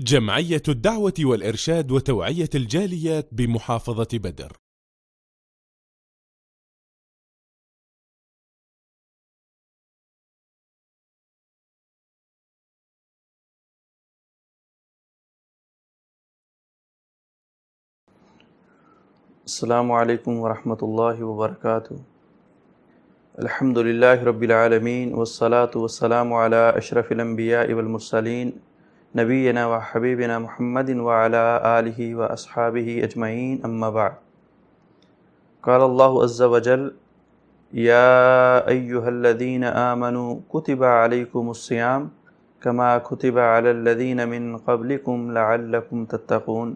جمعية الدعوة والإرشاد وتوعية الجاليات بمحافظة بدر. السلام علیکم ورحمۃ اللہ وبرکاتہ۔ الحمد للہ رب العالمین والصلاة والسلام علی اشرف الانبیاء والمرسلین نبینا و حبیبنا محمد وعلی آلہ و اصحابہ اجمعین، اما بعد۔ قال اللہ عز وجل: یا ایہا الذین آمنوا کتب علیکم الصیام کما کتب علی الذین من قبلکم لعلکم تتقون۔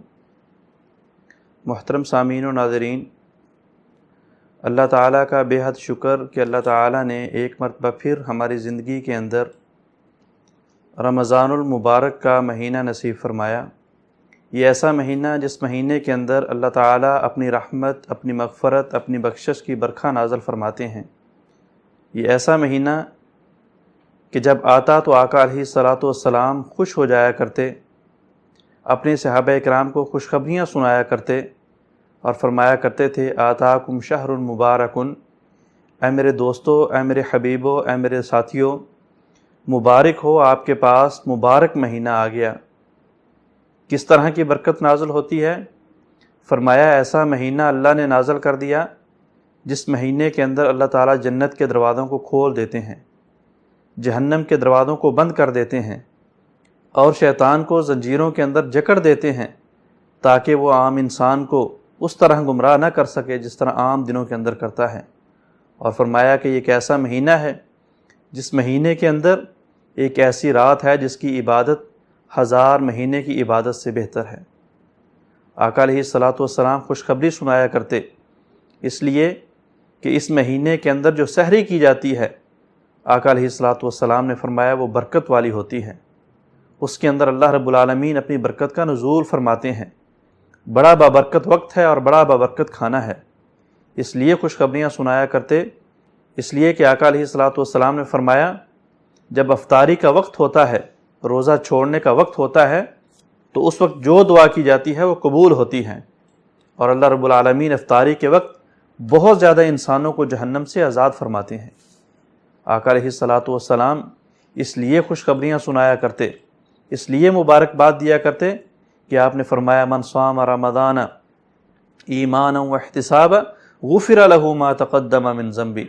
محترم سامعین و ناظرین، اللہ تعالیٰ کا بے حد شکر کہ اللہ تعالیٰ نے ایک مرتبہ پھر ہماری زندگی کے اندر رمضان المبارک کا مہینہ نصیب فرمایا۔ یہ ایسا مہینہ جس مہینے کے اندر اللہ تعالیٰ اپنی رحمت، اپنی مغفرت، اپنی بخشش کی برکھا نازل فرماتے ہیں۔ یہ ایسا مہینہ کہ جب آتا تو آقا علیہ الصلاۃ والسلام خوش ہو جایا کرتے، اپنے صحابہ کرام کو خوشخبریاں سنایا کرتے اور فرمایا کرتے تھے: آتاکم شہر مبارکن، اے میرے دوستو، اے میرے حبیبو، اے میرے ساتھیو، مبارک ہو آپ کے پاس مبارک مہینہ آ گیا۔ کس طرح کی برکت نازل ہوتی ہے؟ فرمایا ایسا مہینہ اللہ نے نازل کر دیا جس مہینے کے اندر اللہ تعالیٰ جنت کے دروازوں کو کھول دیتے ہیں، جہنم کے دروازوں کو بند کر دیتے ہیں اور شیطان کو زنجیروں کے اندر جکڑ دیتے ہیں تاکہ وہ عام انسان کو اس طرح گمراہ نہ کر سکے جس طرح عام دنوں کے اندر کرتا ہے۔ اور فرمایا کہ یہ ایک ایسا مہینہ ہے جس مہینے کے اندر ایک ایسی رات ہے جس کی عبادت 1000 مہینے کی عبادت سے بہتر ہے۔ آقا علیہ الصلاۃ والسلام خوشخبری سنایا کرتے، اس لیے کہ اس مہینے کے اندر جو سحری کی جاتی ہے، آقا علیہ الصلاۃ والسلام نے فرمایا وہ برکت والی ہوتی ہے۔ اس کے اندر اللہ رب العالمین اپنی برکت کا نزول فرماتے ہیں۔ بڑا بابرکت وقت ہے اور بڑا بابرکت کھانا ہے، اس لیے خوشخبریاں سنایا کرتے۔ اس لیے کہ آقا علیہ الصلاۃ والسلام نے فرمایا جب افطاری کا وقت ہوتا ہے، روزہ چھوڑنے کا وقت ہوتا ہے، تو اس وقت جو دعا کی جاتی ہے وہ قبول ہوتی ہے، اور اللہ رب العالمین افطاری کے وقت بہت زیادہ انسانوں کو جہنم سے آزاد فرماتے ہیں۔ آقا علیہ الصلاۃ والسلام اس لیے خوشخبریاں سنایا کرتے، اس لیے مبارکباد دیا کرتے کہ آپ نے فرمایا: من صام رمضان ایمانا واحتسابا غفر له ما تقدم من ذنبی،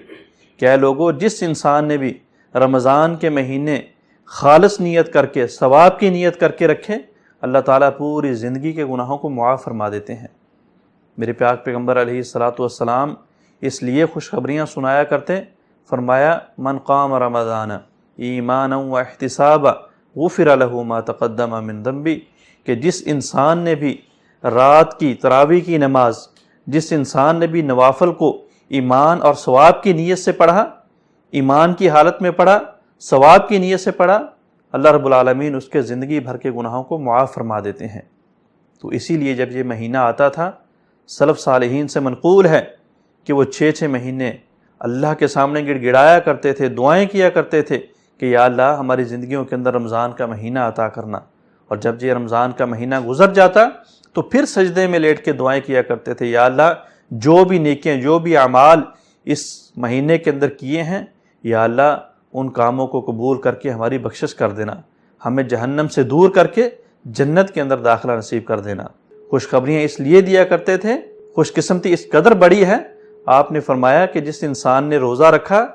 کہ اے لوگو، جس انسان نے بھی رمضان کے مہینے خالص نیت کر کے، ثواب کی نیت کر کے رکھے، اللہ تعالیٰ پوری زندگی کے گناہوں کو معاف فرما دیتے ہیں۔ میرے پاک پیغمبر علیہ الصلاۃ والسلام اس لیے خوشخبریاں سنایا کرتے، فرمایا: من قام رمضان ایمانا واحتسابا غفر له ما تقدم من ذنبی، کہ جس انسان نے بھی رات کی تراویح کی نماز، جس انسان نے بھی نوافل کو ایمان اور ثواب کی نیت سے پڑھا، ایمان کی حالت میں پڑھا، ثواب کی نیت سے پڑھا، اللہ رب العالمین اس کے زندگی بھر کے گناہوں کو معاف فرما دیتے ہیں۔ تو اسی لیے جب یہ مہینہ آتا تھا، سلف صالحین سے منقول ہے کہ وہ 6 مہینے اللہ کے سامنے گڑ گڑایا کرتے تھے، دعائیں کیا کرتے تھے کہ یا اللہ ہماری زندگیوں کے اندر رمضان کا مہینہ عطا کرنا۔ اور جب یہ رمضان کا مہینہ گزر جاتا تو پھر سجدے میں لیٹ کے دعائیں کیا کرتے تھے: یا اللہ جو بھی نیکیاں، جو بھی اعمال اس مہینے کے اندر کیے ہیں، یا اللہ ان کاموں کو قبول کر کے ہماری بخشش کر دینا، ہمیں جہنم سے دور کر کے جنت کے اندر داخلہ نصیب کر دینا۔ خوشخبریاں اس لیے دیا کرتے تھے، خوش قسمتی اس قدر بڑی ہے، آپ نے فرمایا کہ جس انسان نے روزہ رکھا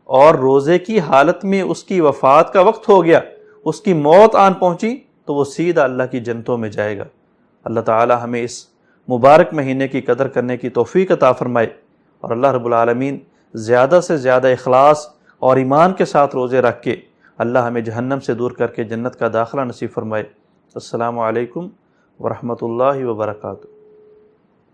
اور روزے کی حالت میں اس کی وفات کا وقت ہو گیا، اس کی موت آن پہنچی، تو وہ سیدھا اللہ کی جنتوں میں جائے گا۔ اللہ تعالی ہمیں اس مبارک مہینے کی قدر کرنے کی توفیق عطا فرمائے، اور اللہ رب العالمین زیادہ سے زیادہ اخلاص اور ایمان کے ساتھ روزے رکھ کے اللہ ہمیں جہنم سے دور کر کے جنت کا داخلہ نصیب فرمائے۔ السلام علیکم ورحمۃ اللہ وبرکاتہ۔